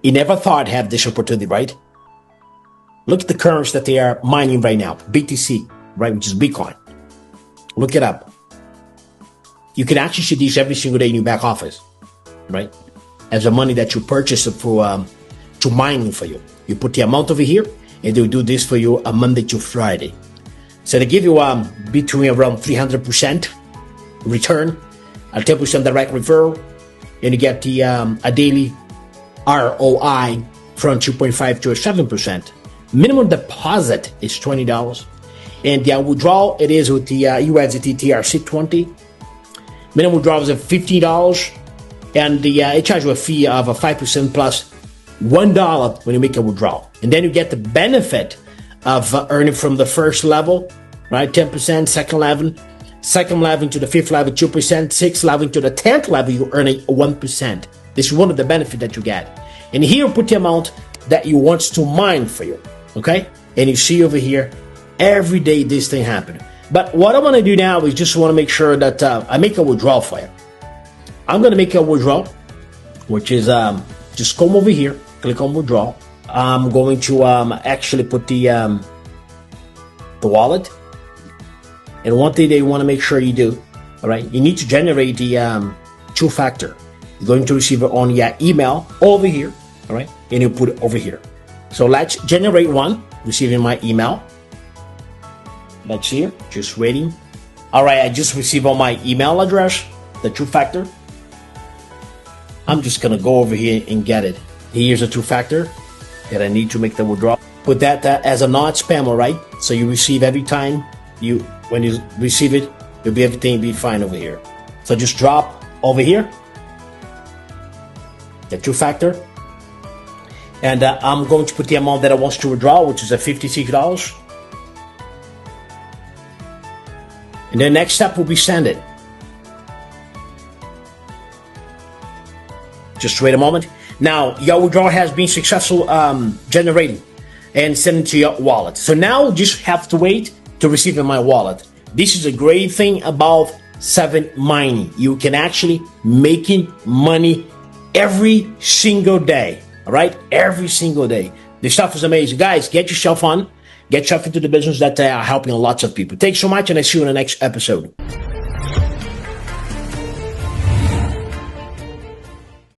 You never thought have this opportunity, right? Look at the currency that they are mining right now, BTC, right, which is Bitcoin. Look it up. You can actually see these every single day in your back office, right? As the money that you purchase for to mining for you. You put the amount over here, and they'll do this for you on Monday to Friday. So they give you between around 300% return, a 10% direct referral, and you get the a daily ROI from 2.5 to 7%. Minimum deposit is $20, and the withdrawal it is with the USDT TRC20. Minimum withdrawal is $50, and the it charges you a fee of a 5% plus $1 when you make a withdrawal, and then you get the benefit of earning from the first level, right? 10%, second level to the fifth level 2%, sixth level to the 10th level you earn 1%. This is one of the benefits that you get. And here put the amount that you want to mine for you, okay? And you see over here every day this thing happen. But what I want to do now is just want to make sure that I make a withdrawal for you. I'm going to make a withdrawal, which is just come over here, click on withdrawal. I'm going to actually put the wallet. And one thing they want to make sure you do, all right, you need to generate the two-factor. You're going to receive it on your email over here, all right, and you put it over here. So let's generate one, receiving my email. Let's see, just waiting. All right, I just received on my email address, the two-factor. I'm just going to go over here and get it. Here's a two-factor that I need to make the withdrawal. Put that as a non-spam, all right? So you receive every time when you receive it, everything will be fine over here. So just drop over here, the two-factor. And I'm going to put the amount that I want to withdraw, which is $56. And the next step will be send it. Just wait a moment. Now, your withdrawal has been successful generating and sent to your wallet. So now just have to wait to receive in my wallet. This is a great thing about 7 mining. You can actually making money every single day. All right? Every single day. This stuff is amazing. Guys, get yourself on. Get yourself into the business that are helping lots of people. Thanks so much, and I see you in the next episode.